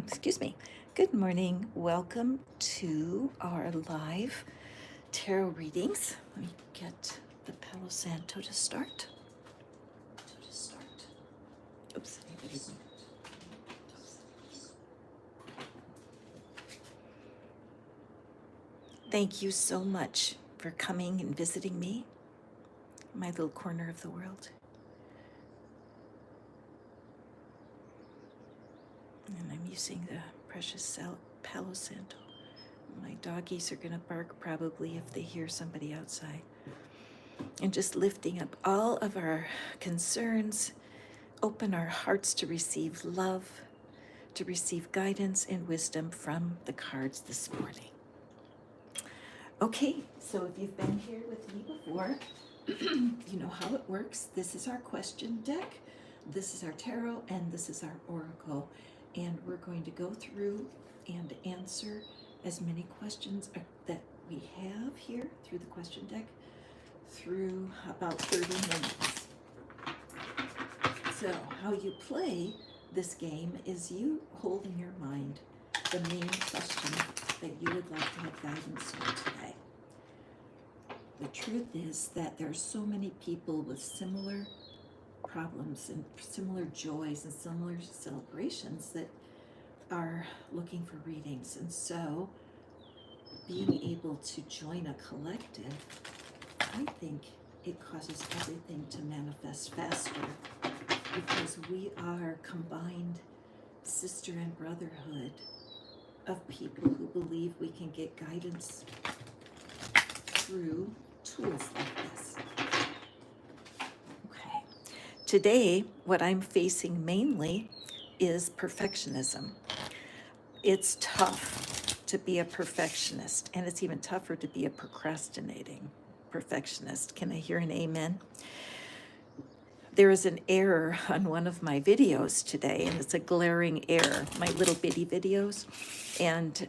Excuse me. Good morning. Welcome to our live tarot readings. Let me get the Palo Santo to start. Oops. Thank you so much for coming and visiting me, my little corner of the world. And I'm using the precious Palo Santo. My doggies are going to bark probably if they hear somebody outside. And just lifting up all of our concerns, open our hearts to receive love, to receive guidance and wisdom from the cards this morning. Okay, so if you've been here with me before, you know how it works. This is our question deck, this is our tarot, and this is our oracle. And we're going to go through and answer as many questions that we have here through the question deck through about 30 minutes. So how you play this game is you hold in your mind the main question that you would like to have guidance for today. The truth is that there are so many people with similar problems and similar joys and similar celebrations that are looking for readings. And so being able to join a collective, I think it causes everything to manifest faster because we are combined sister and brotherhood of people who believe we can get guidance through tools like this. Okay. Today, what I'm facing mainly is perfectionism. It's tough to be a perfectionist, and it's even tougher to be a procrastinating perfectionist. Can I hear an amen? There is an error on one of my videos today, and it's a glaring error, my little bitty videos. And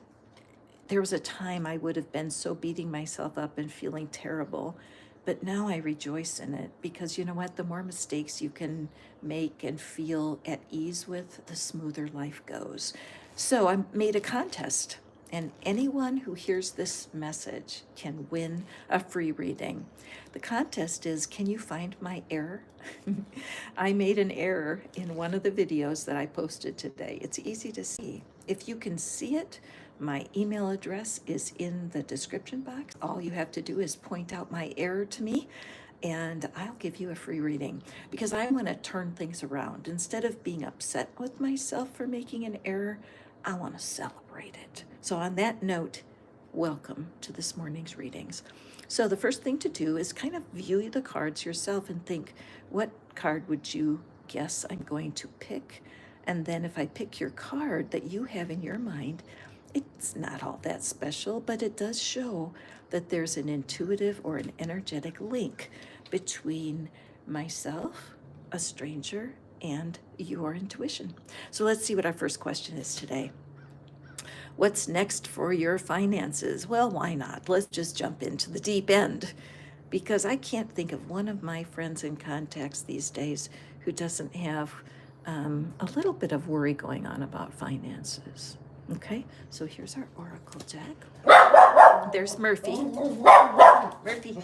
there was a time I would have been so beating myself up and feeling terrible, but now I rejoice in it because you know what? The more mistakes you can make and feel at ease with, the smoother life goes. So I made a contest, and anyone who hears this message can win a free reading. The contest is, can you find my error? I made an error in one of the videos that I posted today. It's easy to see. If you can see it, my email address is in the description box. All you have to do is point out my error to me, and I'll give you a free reading because I want to turn things around. Instead of being upset with myself for making an error, I want to celebrate it. So on that note, welcome to this morning's readings. So the first thing to do is kind of view the cards yourself and think, what card would you guess I'm going to pick? And then if I pick your card that you have in your mind, it's not all that special, but it does show that there's an intuitive or an energetic link between myself, a stranger, and your intuition. So let's see what our first question is today. What's next for your finances? Well, why not? Let's just jump into the deep end because I can't think of one of my friends and contacts these days who doesn't have a little bit of worry going on about finances. Okay, so here's our oracle deck. There's Murphy. Murphy.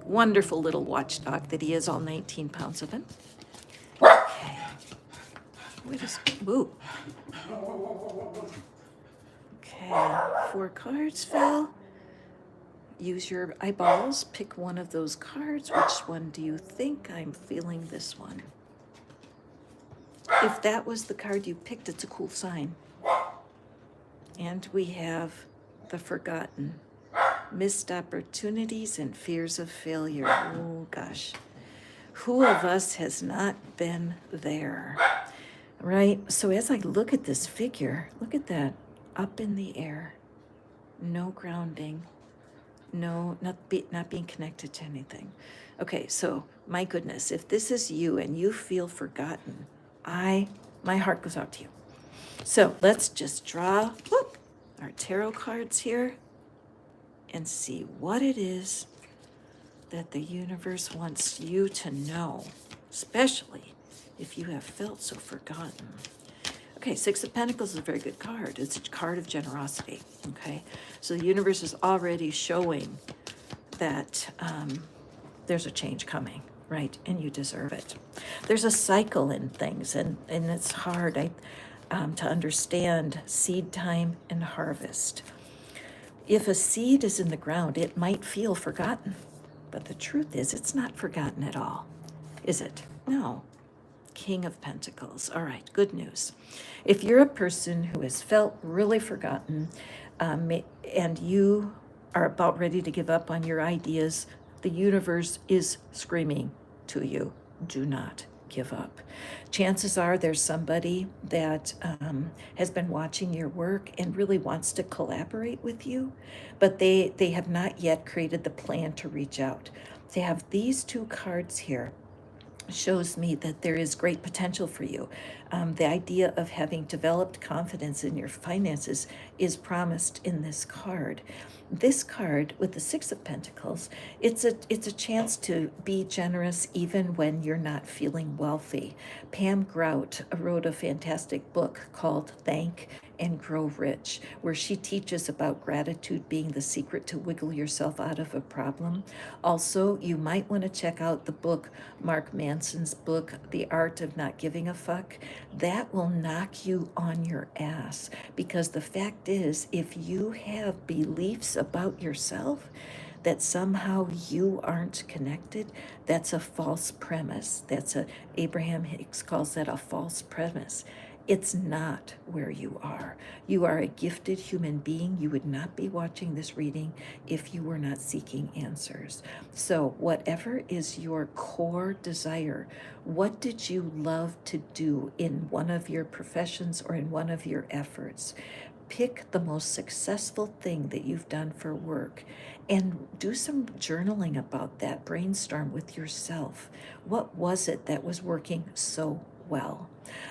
Wonderful little watchdog that he is, all 19 pounds of him. Okay. What is, ooh. Okay, 4 cards fell. Use your eyeballs, pick one of those cards. Which one do you think? I'm feeling this one. If that was the card you picked, it's a cool sign. And we have the forgotten, missed opportunities and fears of failure. Oh gosh, who of us has not been there, right? So as I look at this figure, look at that, up in the air, no grounding, not being connected to anything. Okay, so my goodness, if this is you and you feel forgotten, my heart goes out to you. So let's just draw our tarot cards here and see what it is that the universe wants you to know, especially if you have felt so forgotten. Okay, Okay, Six of Pentacles is a very good card. It's a card of generosity, okay? So the universe is already showing that there's a change coming, right? And you deserve it. There's a cycle in things, and it's hard to understand seed time and harvest. If a seed is in the ground, it might feel forgotten, but the truth is it's not forgotten at all, is it? No. King of Pentacles. All right, good news. If you're a person who has felt really forgotten, and you are about ready to give up on your ideas, the universe is screaming to you, do not give up. Chances are there's somebody that has been watching your work and really wants to collaborate with you, but they have not yet created the plan to reach out. They have these two cards here shows me that there is great potential for you. The idea of having developed confidence in your finances is promised in this card. This card with the Six of Pentacles, it's a chance to be generous even when you're not feeling wealthy. Pam Grout wrote a fantastic book called Thank and Grow Rich, where she teaches about gratitude being the secret to wiggle yourself out of a problem. Also, you might want to check out the book, Mark Manson's book, The Art of Not Giving a Fuck. That will knock you on your ass, because the fact is, if you have beliefs about yourself that somehow you aren't connected, that's a false premise. Abraham Hicks calls that a false premise. It's not where you are. You are a gifted human being. You would not be watching this reading if you were not seeking answers. So whatever is your core desire, what did you love to do in one of your professions or in one of your efforts? Pick the most successful thing that you've done for work and do some journaling about that. Brainstorm with yourself. What was it that was working so well?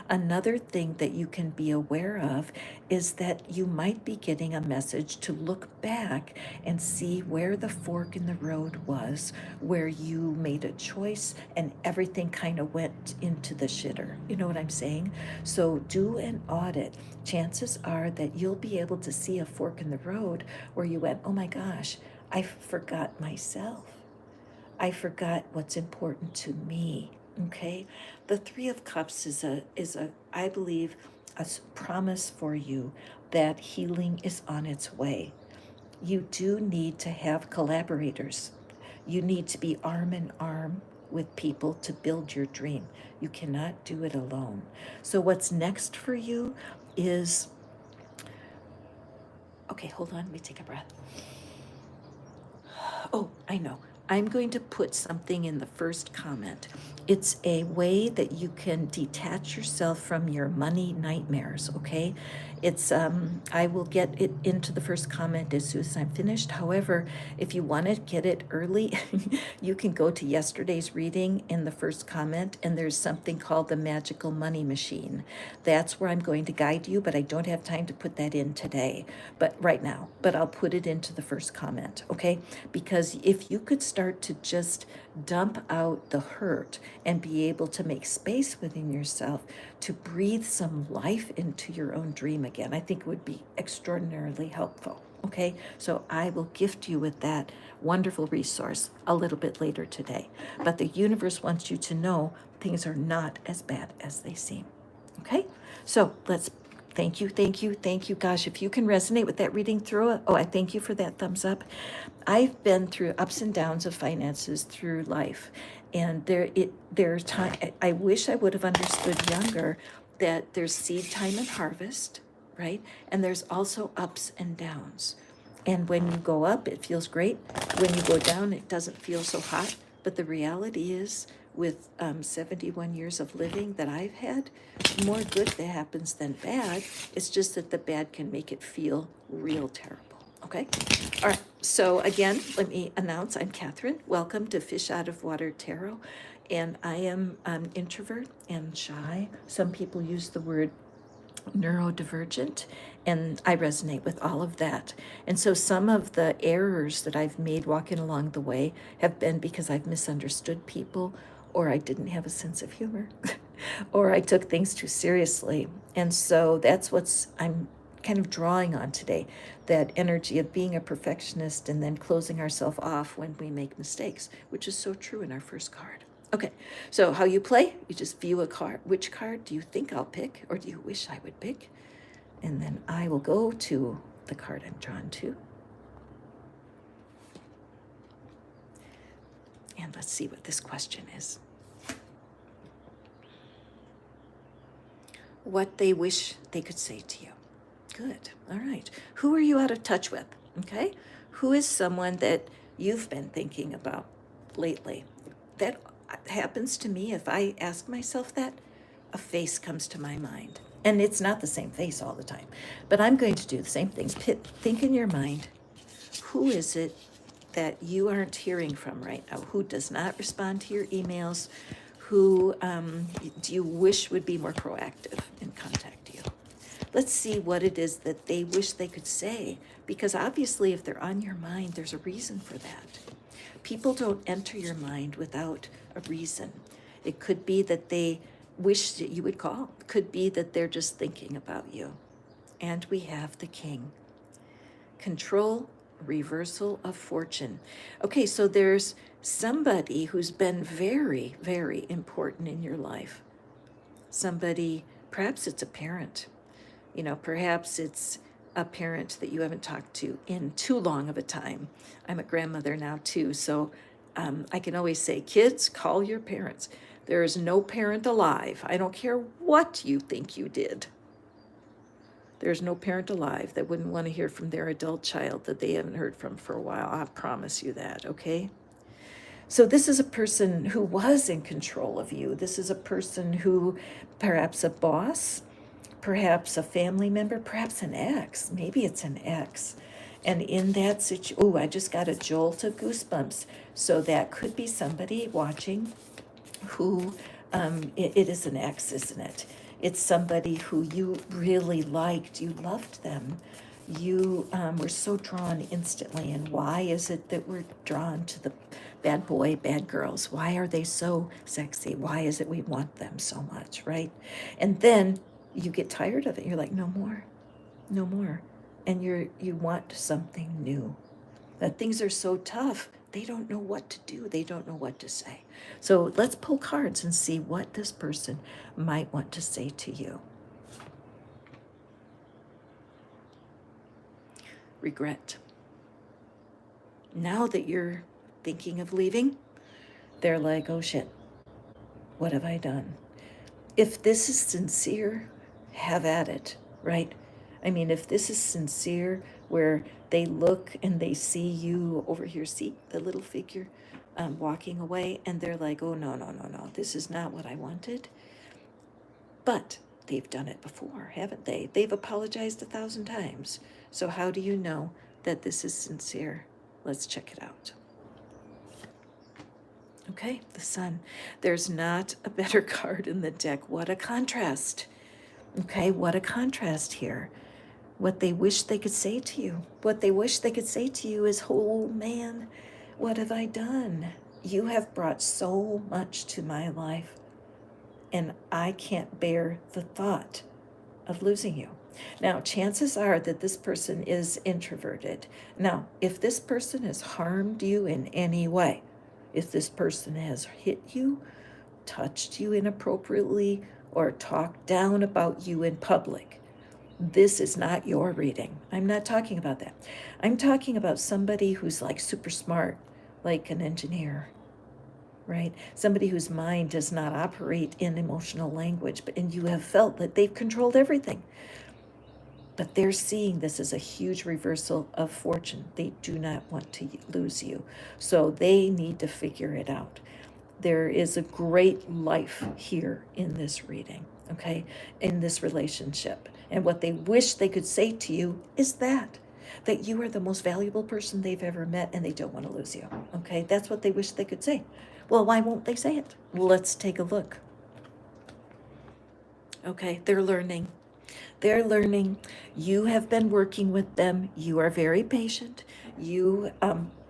Another thing that you can be aware of is that you might be getting a message to look back and see where the fork in the road was, where you made a choice and everything kind of went into the shitter. You know what I'm saying? So do an audit. Chances are that you'll be able to see a fork in the road where you went, oh my gosh, I forgot myself. I forgot what's important to me. Okay, the Three of Cups is a I believe promise for you that healing is on its way. You do need to have collaborators. You need to be arm in arm with people to build your dream. You cannot do it alone. So what's next for you is, okay, hold on, let me take a breath. Oh, I know. I'm going to put something in the first comment. It's a way that you can detach yourself from your money nightmares, okay? I will get it into the first comment as soon as I'm finished. However, if you want to get it early, you can go to yesterday's reading in the first comment, and there's something called the Magical Money Machine. That's where I'm going to guide you, but I don't have time to put that in today, but right now, but I'll put it into the first comment, okay? Because if you could start to just dump out the hurt and be able to make space within yourself to breathe some life into your own dream again, I think it would be extraordinarily helpful. Okay, so I will gift you with that wonderful resource a little bit later today. But the universe wants you to know things are not as bad as they seem. Okay, so let's thank you, thank you, thank you. Gosh, if you can resonate with that reading through it, oh, I thank you for that thumbs up. I've been through ups and downs of finances through life, and there's time. I wish I would have understood younger that there's seed time and harvest, right? And there's also ups and downs. And when you go up, it feels great. When you go down, it doesn't feel so hot. But the reality is, with 71 years of living that I've had, more good that happens than bad. It's just that the bad can make it feel real terrible. Okay? All right. So again, let me announce I'm Catherine. Welcome to Fish Out of Water Tarot. And I am introvert and shy. Some people use the word neurodivergent, and I resonate with all of that. And so some of the errors that I've made walking along the way have been because I've misunderstood people, or I didn't have a sense of humor, or I took things too seriously. And so that's what's I'm kind of drawing on today, that energy of being a perfectionist and then closing ourselves off when we make mistakes, which is so true in our first card. Okay, so how you play, you just view a card. Which card do you think I'll pick, or do you wish I would pick? And then I will go to the card I'm drawn to. And let's see what this question is. What they wish they could say to you. Good. All right. Who are you out of touch with? Okay. Who is someone that you've been thinking about lately? That happens to me. If I ask myself that, a face comes to my mind. And it's not the same face all the time. But I'm going to do the same thing. Think in your mind, who is it that you aren't hearing from right now? Who does not respond to your emails? Who do you wish would be more proactive and contact you? Let's see what it is that they wish they could say, because obviously if they're on your mind, there's a reason for that. People don't enter your mind without a reason. It could be that they wish that you would call. It could be that they're just thinking about you. And we have the King. Control, reversal of fortune. Okay, so there's somebody who's been very, very important in your life. Somebody, perhaps it's a parent. Perhaps it's a parent that you haven't talked to in too long of a time. I'm a grandmother now too, so I can always say, kids, call your parents. There is no parent alive. I don't care what you think you did. There's no parent alive that wouldn't want to hear from their adult child that they haven't heard from for a while. I promise you that, okay? So this is a person who was in control of you. This is a person who, perhaps a boss, perhaps a family member, perhaps an ex. Maybe it's an ex. And in that situation, I just got a jolt of goosebumps. So that could be somebody watching who, it is an ex, isn't it? It's somebody who you really liked. You loved them. You were so drawn instantly. And why is it that we're drawn to the bad boy, bad girls? Why are they so sexy? Why is it we want them so much, right? And then you get tired of it. You're like, no more, no more. And you want something new. That things are so tough, they don't know what to do. They don't know what to say. So let's pull cards and see what this person might want to say to you. Regret. Now that you're thinking of leaving, they're like, oh shit, what have I done? If this is sincere, have at it, right? I mean, if this is sincere, where they look and they see you over here, see the little figure walking away, and they're like, oh, no, this is not what I wanted. But they've done it before, haven't they? They've apologized 1,000 times. So how do you know that this is sincere? Let's check it out. Okay, the Sun. There's not a better card in the deck. What a contrast. Okay, what a contrast here. What they wish they could say to you. What they wish they could say to you is, oh man, what have I done? You have brought so much to my life, and I can't bear the thought of losing you. Now, chances are that this person is introverted. Now, if this person has harmed you in any way, if this person has hit you, touched you inappropriately, or talked down about you in public, this is not your reading. I'm not talking about that. I'm talking about somebody who's like super smart, like an engineer, right? Somebody whose mind does not operate in emotional language, and you have felt that they've controlled everything. But they're seeing this as a huge reversal of fortune. They do not want to lose you. So they need to figure it out. There is a great life here in this reading, okay, in this relationship. And what they wish they could say to you is that you are the most valuable person they've ever met, and they don't want to lose you, okay? That's what they wish they could say. Well, why won't they say it? Let's take a look. Okay, they're learning. They're learning. You have been working with them. You are very patient. You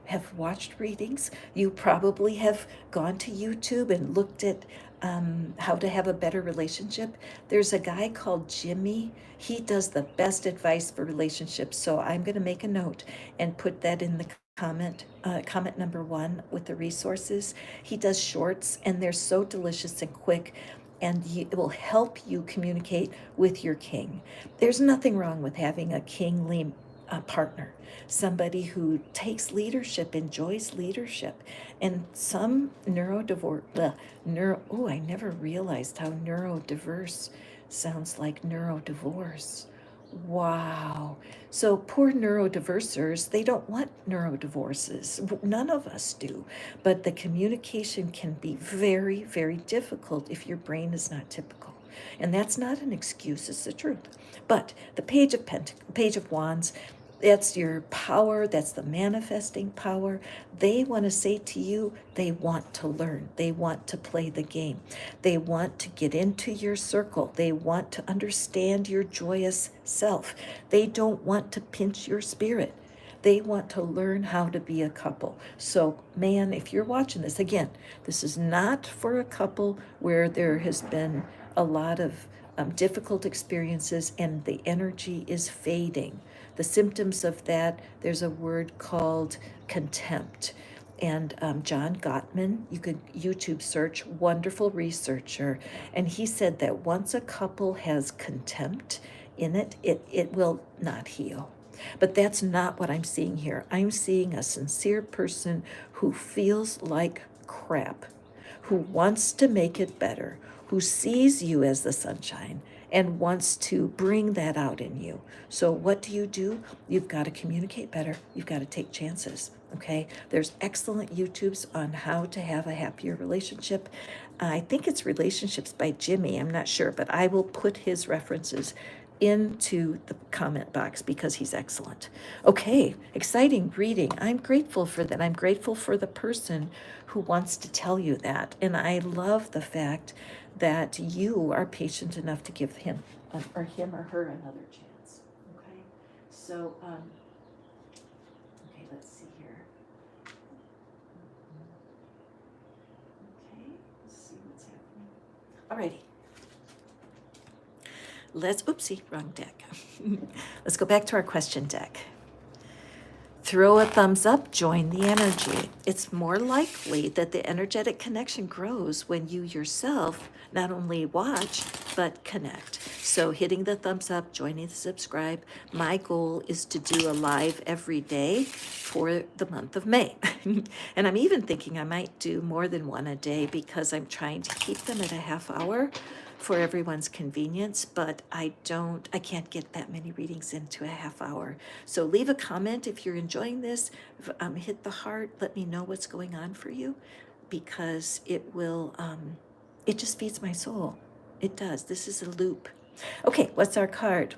have watched readings. You probably have gone to YouTube and looked at how to have a better relationship. There's a guy called Jimmy. He does the best advice for relationships. So I'm going to make a note and put that in the comment number 1 with the resources. He does shorts, and they're so delicious and quick, and it will help you communicate with your king. There's nothing wrong with having a kingly partner, somebody who takes leadership, enjoys leadership. And some I never realized how neurodiverse sounds like neurodivorce. Wow. So poor neurodiversers, they don't want neurodivorces. None of us do. But the communication can be very, very difficult if your brain is not typical. And that's not an excuse, it's the truth. But the Page of Wands, that's your power, that's the manifesting power. They want to say to you, they want to learn. They want to play the game. They want to get into your circle. They want to understand your joyous self. They don't want to pinch your spirit. They want to learn how to be a couple. So, man, if you're watching this, again, this is not for a couple where there has been a lot of difficult experiences and the energy is fading. The symptoms of that, there's a word called contempt. And John Gottman, you could YouTube search, wonderful researcher. And he said that once a couple has contempt in it, it will not heal. But that's not what I'm seeing here. I'm seeing a sincere person who feels like crap, who wants to make it better, who sees you as the sunshine and wants to bring that out in you. So what do? You've got to communicate better. You've got to take chances, okay? There's excellent YouTubes on how to have a happier relationship. I think it's Relationships by Jimmy. I'm not sure, but I will put his references into the comment box because he's excellent. Okay, exciting reading. I'm grateful for that. I'm grateful for the person who wants to tell you that. And I love the fact that you are patient enough to give him or her another chance. Okay, so, okay, let's see here. Okay, let's see what's happening. Alrighty. Oopsie, wrong deck. Let's go back to our question deck. Throw a thumbs up, join the energy. It's more likely that the energetic connection grows when you yourself not only watch, but connect. So hitting the thumbs up, joining the subscribe. My goal is to do a live every day for the month of May. And I'm even thinking I might do more than one a day because I'm trying to keep them at a half hour for everyone's convenience, but I can't get that many readings into a half hour. So leave a comment if you're enjoying this. Hit the heart, let me know what's going on for you, because it will, it just feeds my soul. It does. This is a loop. Okay, what's our card?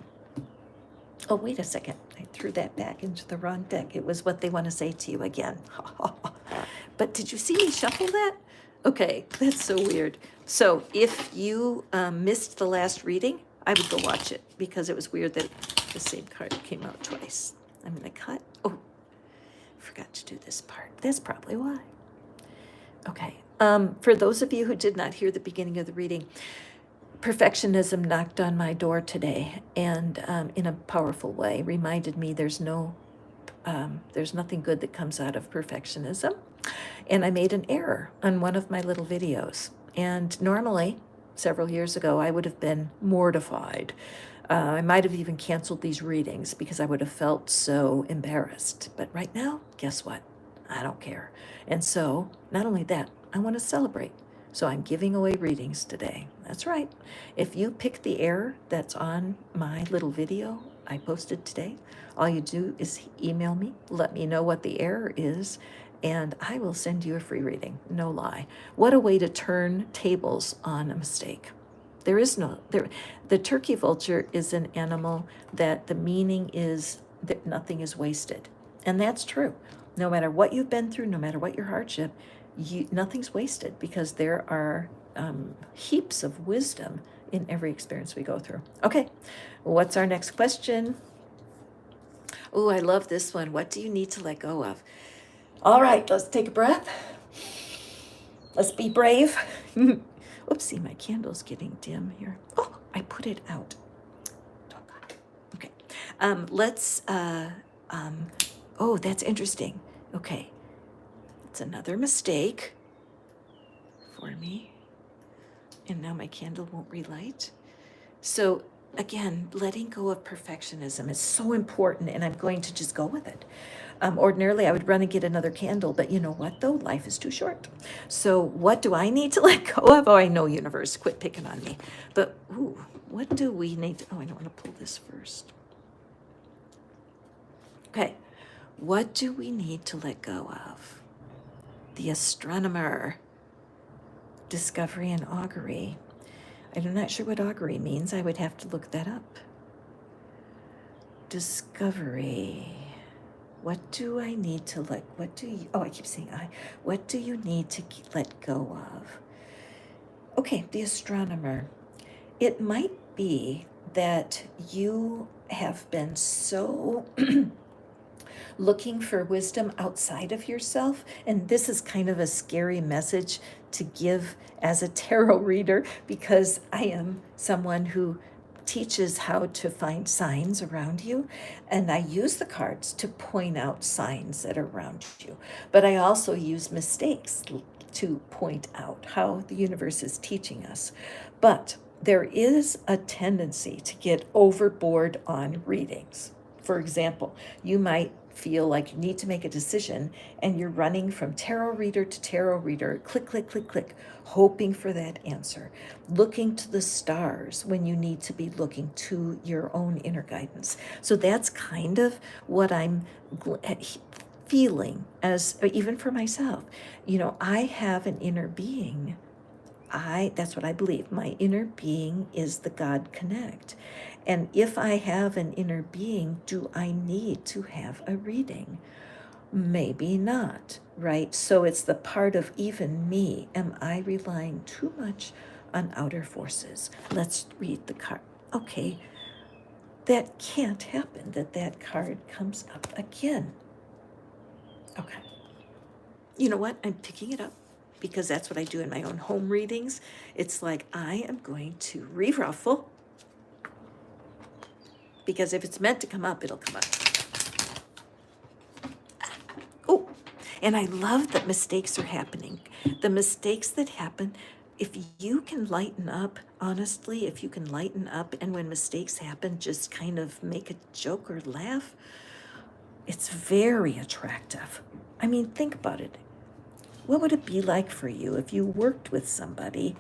Oh, wait a second. I threw that back into the wrong deck. It was what they want to say to you again. But did you see me shuffle that? Okay, that's so weird. So if you missed the last reading, I would go watch it because it was weird that the same card came out twice. I'm going to cut. Oh, forgot to do this part. That's probably why. Okay. For those of you who did not hear the beginning of the reading, perfectionism knocked on my door today, and in a powerful way reminded me there's nothing good that comes out of perfectionism. And I made an error on one of my little videos. And normally, several years ago, I would have been mortified. I might have even canceled these readings because I would have felt so embarrassed. But right now, guess what? I don't care. And so, not only that, I want to celebrate. So I'm giving away readings today. That's right. If you pick the error that's on my little video I posted today, all you do is email me, let me know what the error is, and I will send you a free reading. No lie. What a way to turn tables on a mistake. The turkey vulture is an animal that the meaning is that nothing is wasted. And that's true. No matter what you've been through, no matter what your hardship, nothing's wasted because there are heaps of wisdom in every experience we go through. Okay, what's our next question? Oh, I love this one. What do you need to let go of? All right, let's take a breath. Let's be brave. Oopsie, my candle's getting dim here. Oh, I put it out. Okay. Let's, oh, that's interesting. Okay. It's another mistake for me. And now my candle won't relight. So again, letting go of perfectionism is so important, and I'm going to just go with it. Ordinarily, I would run and get another candle, but you know what, though? Life is too short. So what do I need to let go of? Oh, I know, universe, quit picking on me. But, ooh, what do we need to, oh, I don't want to pull this first. Okay, what do we need to let go of? The astronomer, discovery and augury. I'm not sure what augury means. I would have to look that up. Discovery. What do I need to let, what do you, oh, I keep saying I. What do you need to let go of? Okay, the astronomer. It might be that you have been so looking for wisdom outside of yourself, and this is kind of a scary message to give as a tarot reader, because I am someone who teaches how to find signs around you, and I use the cards to point out signs that are around you, but I also use mistakes to point out how the universe is teaching us. But there is a tendency to get overboard on readings. For example, you might feel like you need to make a decision and you're running from tarot reader to tarot reader, click, click, click, click, hoping for that answer, looking to the stars when you need to be looking to your own inner guidance. So that's kind of what I'm feeling, as even for myself. You know, I have an inner being. That's what I believe. My inner being is the God Connect. And if I have an inner being, do I need to have a reading? Maybe not, right? So it's the part of even me. Am I relying too much on outer forces? Let's read the card. Okay, that can't happen, that card comes up again. Okay. You know what? I'm picking it up because that's what I do in my own home readings. It's like I am going to re-ruffle, because if it's meant to come up, it'll come up. Oh, and I love that mistakes are happening. The mistakes that happen, if you can lighten up, honestly, if you can lighten up, and when mistakes happen, just kind of make a joke or laugh, it's very attractive. I mean, think about it. What would it be like for you if you worked with somebody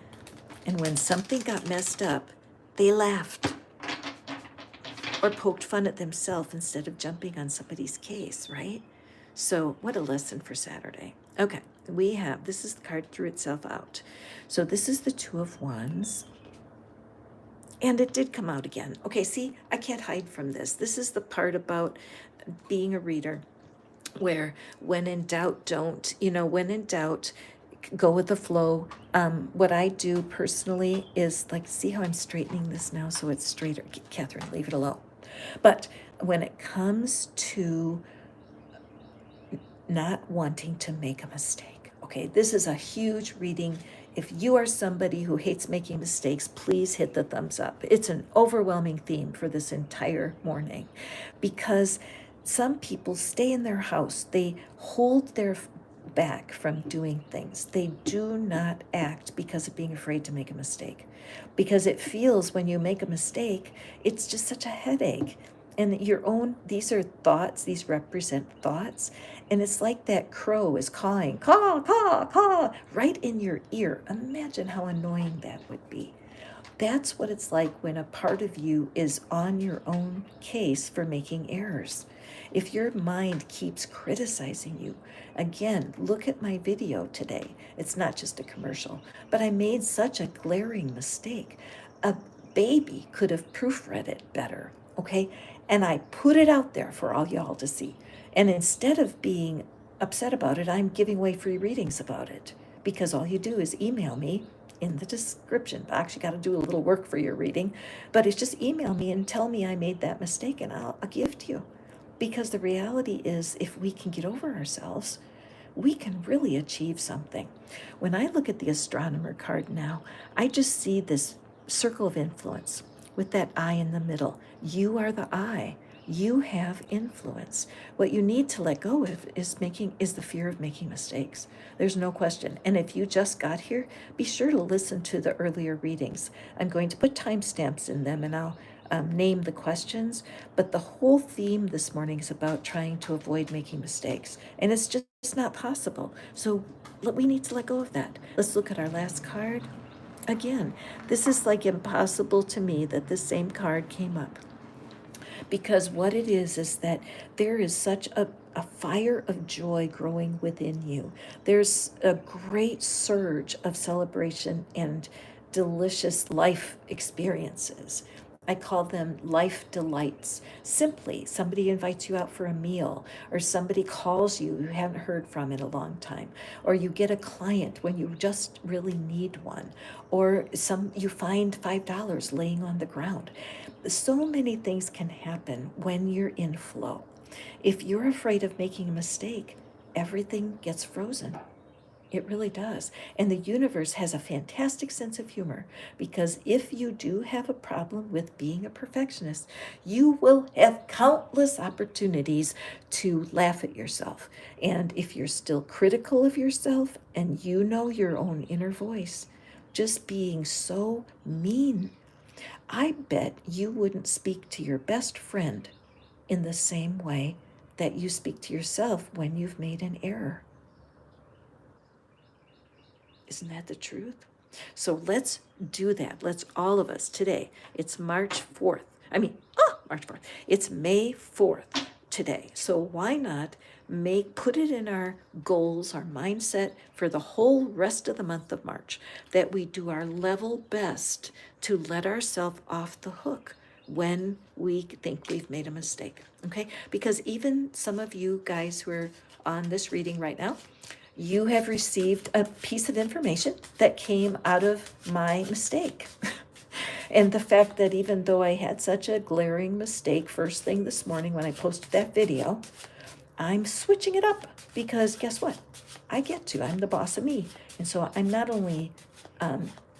and when something got messed up, they laughed or poked fun at themselves instead of jumping on somebody's case, right? So what a lesson for Saturday. Okay, we have, this is the card threw itself out. So this is the Two of Wands. And it did come out again. Okay, see, I can't hide from this. This is the part about being a reader where when in doubt, don't, when in doubt, go with the flow. What I do personally is, like, see how I'm straightening this now so it's straighter. Catherine, leave it alone. But when it comes to not wanting to make a mistake, okay, this is a huge reading. If you are somebody who hates making mistakes, please hit the thumbs up. It's an overwhelming theme for this entire morning, because some people stay in their house. They hold their back from doing things. They do not act because of being afraid to make a mistake. Because it feels, when you make a mistake, it's just such a headache. And these are thoughts, these represent thoughts. And it's like that crow is cawing, caw, caw, caw, right in your ear. Imagine how annoying that would be. That's what it's like when a part of you is on your own case for making errors. If your mind keeps criticizing you, again, look at my video today. It's not just a commercial, but I made such a glaring mistake. A baby could have proofread it better, okay? And I put it out there for all y'all to see. And instead of being upset about it, I'm giving away free readings about it, because all you do is email me in the description box. You got to do a little work for your reading, but it's just email me and tell me I made that mistake, and I'll give to you. Because the reality is, if we can get over ourselves, we can really achieve something. When I look at the astronomer card now, I just see this circle of influence with that eye in the middle. You are the eye. You have influence. What you need to let go of is the fear of making mistakes. There's no question. And if you just got here, be sure to listen to the earlier readings. I'm going to put timestamps in them, and I'll name the questions. But the whole theme this morning is about trying to avoid making mistakes, and it's just not possible. So we need to let go of that. Let's look at our last card. Again, this is like impossible to me that this same card came up, because what it is that there is such a fire of joy growing within you. There's a great surge of celebration and delicious life experiences. I call them life delights. Simply, somebody invites you out for a meal, or somebody calls you haven't heard from in a long time, or you get a client when you just really need one, or you find $5 laying on the ground. So many things can happen when you're in flow. If you're afraid of making a mistake, everything gets frozen. It really does. And the universe has a fantastic sense of humor, because if you do have a problem with being a perfectionist, you will have countless opportunities to laugh at yourself. And if you're still critical of yourself and you know your own inner voice, just being so mean, I bet you wouldn't speak to your best friend in the same way that you speak to yourself when you've made an error. Isn't that the truth? So let's do that. Let's all of us today. It's March 4th. March 4th. It's May 4th today. So why not put it in our goals, our mindset for the whole rest of the month of March, that we do our level best to let ourselves off the hook when we think we've made a mistake, okay? Because even some of you guys who are on this reading right now, you have received a piece of information that came out of my mistake. And the fact that even though I had such a glaring mistake first thing this morning when I posted that video, I'm switching it up, because guess what? I'm the boss of me. And so I'm not only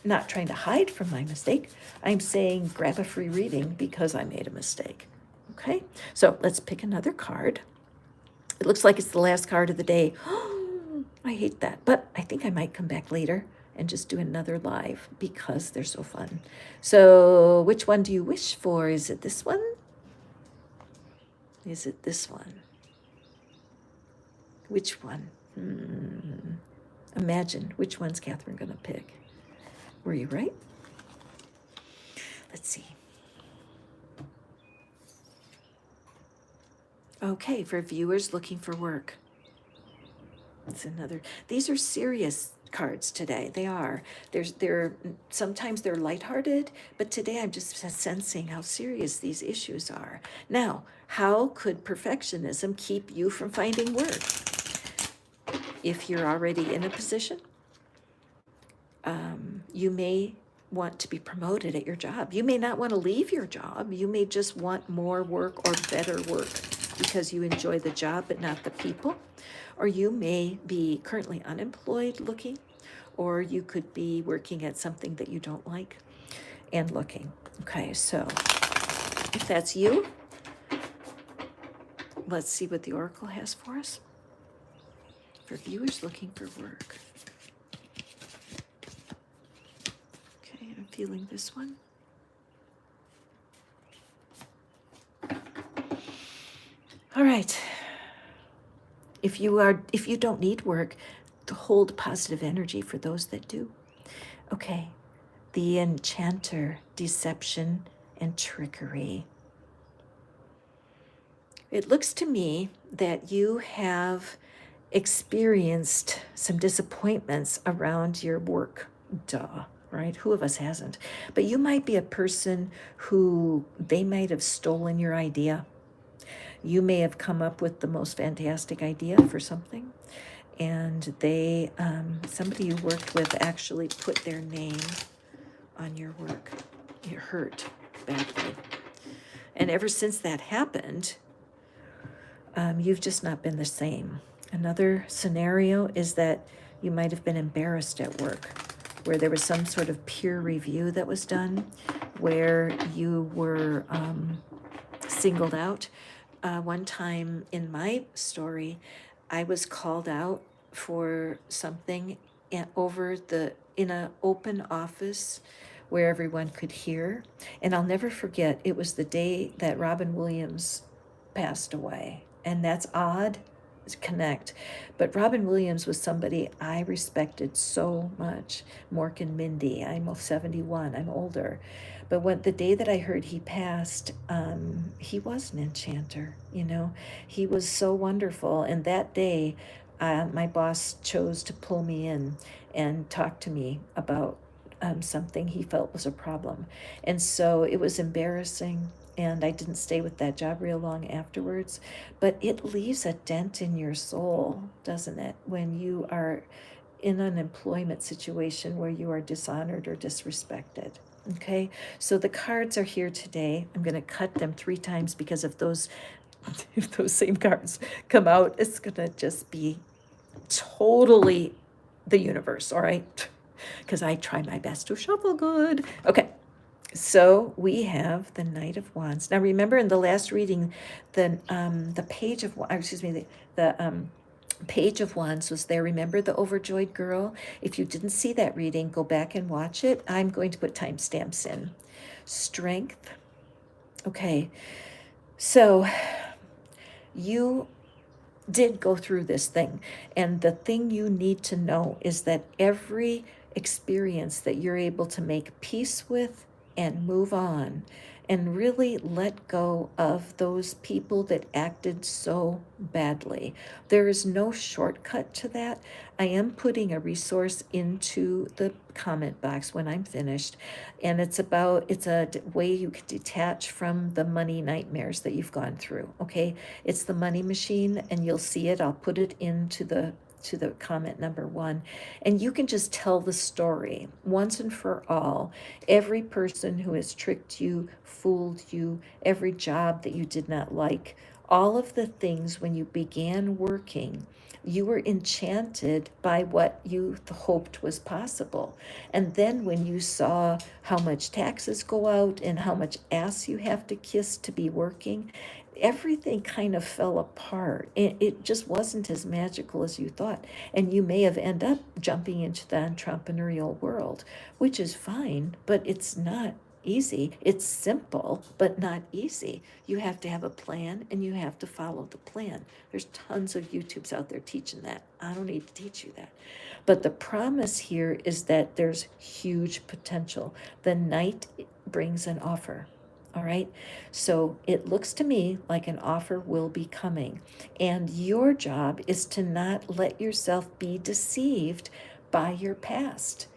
not trying to hide from my mistake, I'm saying grab a free reading because I made a mistake. Okay, so let's pick another card. It looks like it's the last card of the day. I hate that, but I think I might come back later and just do another live because they're so fun. So which one do you wish for? Is it this one? Is it this one? Which one? Imagine, which one's Catherine going to pick? Were you right? Let's see. Okay, for viewers looking for work. It's another. These are serious cards today. They are. Sometimes they're lighthearted, but today I'm just sensing how serious these issues are. Now, how could perfectionism keep you from finding work? If you're already in a position, you may want to be promoted at your job. You may not want to leave your job. You may just want more work or better work because you enjoy the job but not the people. Or you may be currently unemployed looking, or you could be working at something that you don't like and looking. Okay, so if that's you, let's see what the Oracle has for us. For viewers looking for work. Okay, I'm feeling this one. All right. If you don't need work, to hold positive energy for those that do. Okay, the enchanter, deception, and trickery. It looks to me that you have experienced some disappointments around your work. Duh, right? Who of us hasn't? But you might be a person who they might have stolen your idea. You may have come up with the most fantastic idea for something, and somebody you worked with actually put their name on your work. It hurt badly. And ever since that happened, you've just not been the same. Another scenario is that you might have been embarrassed at work, where there was some sort of peer review that was done, where you were singled out. One time in my story, I was called out for something in an open office where everyone could hear. And I'll never forget, it was the day that Robin Williams passed away. And that's odd to connect. But Robin Williams was somebody I respected so much. Mork and Mindy, I'm 71, I'm older. But when the day that I heard he passed, he was an enchanter, you know. He was so wonderful. And that day, my boss chose to pull me in and talk to me about something he felt was a problem. And so it was embarrassing, and I didn't stay with that job real long afterwards. But it leaves a dent in your soul, doesn't it, when you are in an employment situation where you are dishonored or disrespected. Okay, so the cards are here today. I'm going to cut them 3 times because if those same cards come out, it's going to just be totally the universe, all right? Because I try my best to shuffle good. Okay, so we have the Knight of Wands. Now remember in the last reading, the Page of the Page of Wands was there. Remember the overjoyed girl? If you didn't see that reading, go back and watch it. I'm going to put timestamps in. Strength. Okay, so you did go through this thing. And the thing you need to know is that every experience that you're able to make peace with and move on and really let go of those people that acted so badly. There is no shortcut to that. I am putting a resource into the comment box when I'm finished, and it's a way you can detach from the money nightmares that you've gone through, okay? It's the money machine, and you'll see it. I'll put it into the comment number 1, and you can just tell the story once and for all. Every person who has tricked you, fooled you, every job that you did not like, all of the things when you began working, you were enchanted by what you hoped was possible. And then when you saw how much taxes go out and how much ass you have to kiss to be working, everything kind of fell apart. It just wasn't as magical as you thought. And you may have ended up jumping into the entrepreneurial world, which is fine, but it's not easy. It's simple, but not easy. You have to have a plan and you have to follow the plan. There's tons of YouTubes out there teaching that. I don't need to teach you that. But the promise here is that there's huge potential. The Knight brings an offer. All right. So it looks to me like an offer will be coming. And your job is to not let yourself be deceived by your past.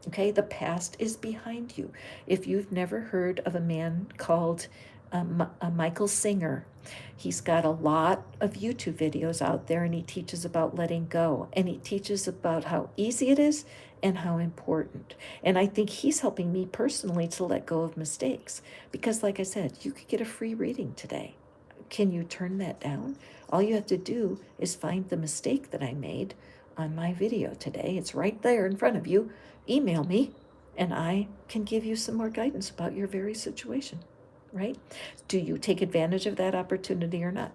Okay. The past is behind you. If you've never heard of a man called Michael Singer, he's got a lot of YouTube videos out there, and he teaches about letting go, and he teaches about how easy it is and how important. And I think he's helping me personally to let go of mistakes, because like I said, you could get a free reading today. Can you turn that down? All you have to do is find the mistake that I made on my video today. It's right there in front of you. Email me and I can give you some more guidance about your very situation, right? Do you take advantage of that opportunity or not?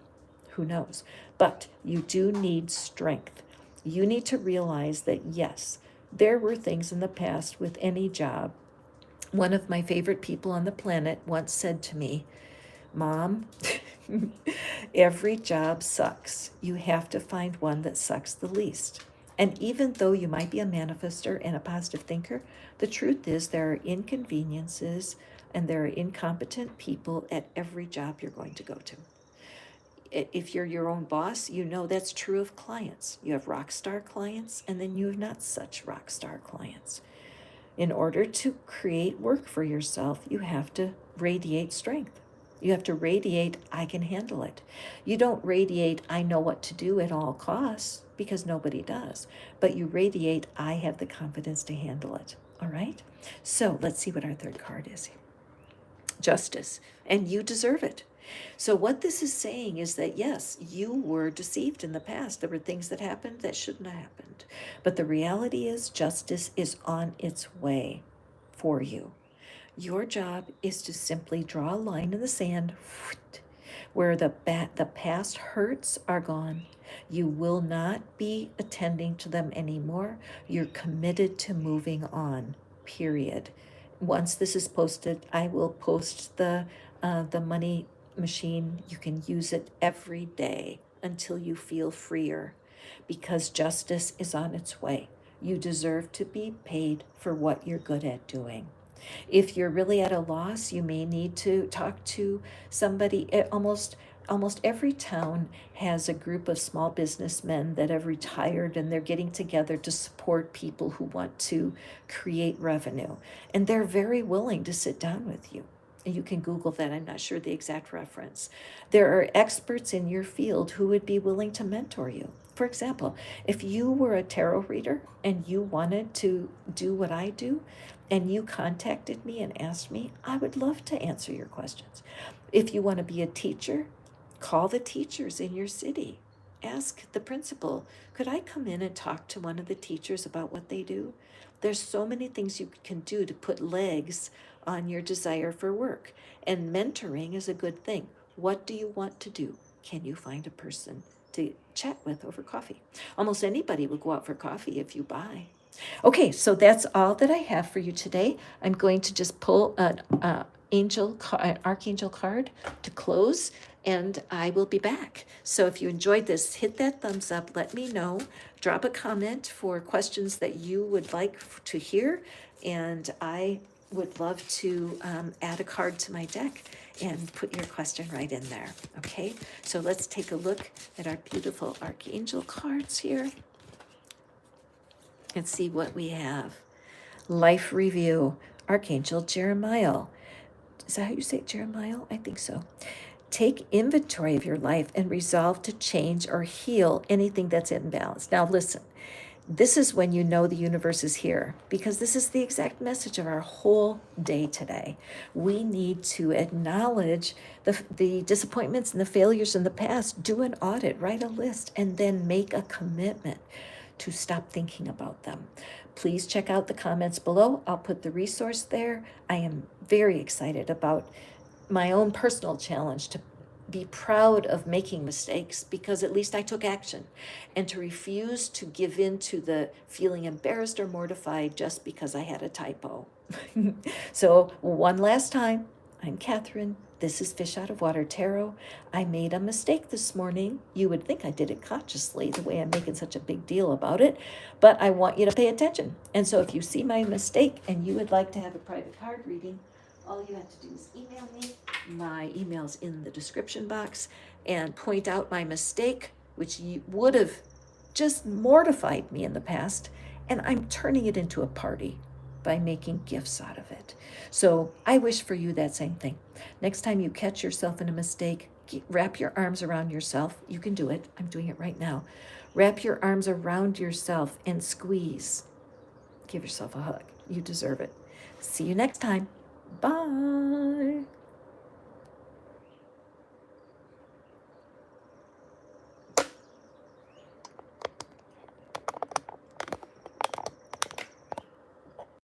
Who knows? But you do need strength. You need to realize that, yes, there were things in the past with any job. One of my favorite people on the planet once said to me, Mom, every job sucks. You have to find one that sucks the least. And even though you might be a manifester and a positive thinker, the truth is there are inconveniences and there are incompetent people at every job you're going to go to. If you're your own boss, you know that's true of clients. You have rock star clients, and then you have not such rock star clients. In order to create work for yourself, you have to radiate strength. You have to radiate, I can handle it. You don't radiate, I know what to do at all costs, because nobody does. But you radiate, I have the confidence to handle it. All right? So let's see what our third card is. Justice. And you deserve it. So what this is saying is that, yes, you were deceived in the past. There were things that happened that shouldn't have happened. But the reality is justice is on its way for you. Your job is to simply draw a line in the sand where the past hurts are gone. You will not be attending to them anymore. You're committed to moving on, period. Once this is posted, I will post the money machine. You can use it every day until you feel freer, because justice is on its way. You deserve to be paid for what you're good at doing. If you're really at a loss, you may need to talk to somebody. Almost every town has a group of small businessmen that have retired, and they're getting together to support people who want to create revenue. And they're very willing to sit down with you. And you can Google that. I'm not sure the exact reference. There are experts in your field who would be willing to mentor you. For example, if you were a tarot reader and you wanted to do what I do, and you contacted me and asked me, I would love to answer your questions. If you want to be a teacher, call the teachers in your city. Ask the principal, could I come in and talk to one of the teachers about what they do? There's so many things you can do to put legs on your desire for work. And mentoring is a good thing. What do you want to do? Can you find a person to chat with over coffee? Almost anybody will go out for coffee if you buy. Okay, so that's all that I have for you today. I'm going to just pull an archangel card to close, and I will be back. So if you enjoyed this, hit that thumbs up. Let me know. Drop a comment for questions that you would like to hear, and I would love to add a card to my deck and put your question right in there. Okay, so let's take a look at our beautiful archangel cards here and see what we have. Life review, Archangel Jeremiah. Is that how you say it, Jeremiah? I think so. Take inventory of your life and resolve to change or heal anything that's imbalanced. Now listen, this is when you know the universe is here, because this is the exact message of our whole day today. We need to acknowledge the disappointments and the failures in the past, do an audit, write a list, and then make a commitment to stop thinking about them. Please check out the comments below. I'll put the resource there. I am very excited about my own personal challenge to be proud of making mistakes, because at least I took action, and to refuse to give in to the feeling embarrassed or mortified just because I had a typo. So one last time, I'm Catherine. This is Fish Out of Water Tarot. I made a mistake this morning. You would think I did it consciously, the way I'm making such a big deal about it, but I want you to pay attention. And so if you see my mistake and you would like to have a private card reading, all you have to do is email me. My email's in the description box, and point out my mistake, which you would have just mortified me in the past, and I'm turning it into a party by making gifts out of it. So I wish for you that same thing. Next time you catch yourself in a mistake, wrap your arms around yourself. You can do it. I'm doing it right now. Wrap your arms around yourself and squeeze. Give yourself a hug. You deserve it. See you next time. Bye.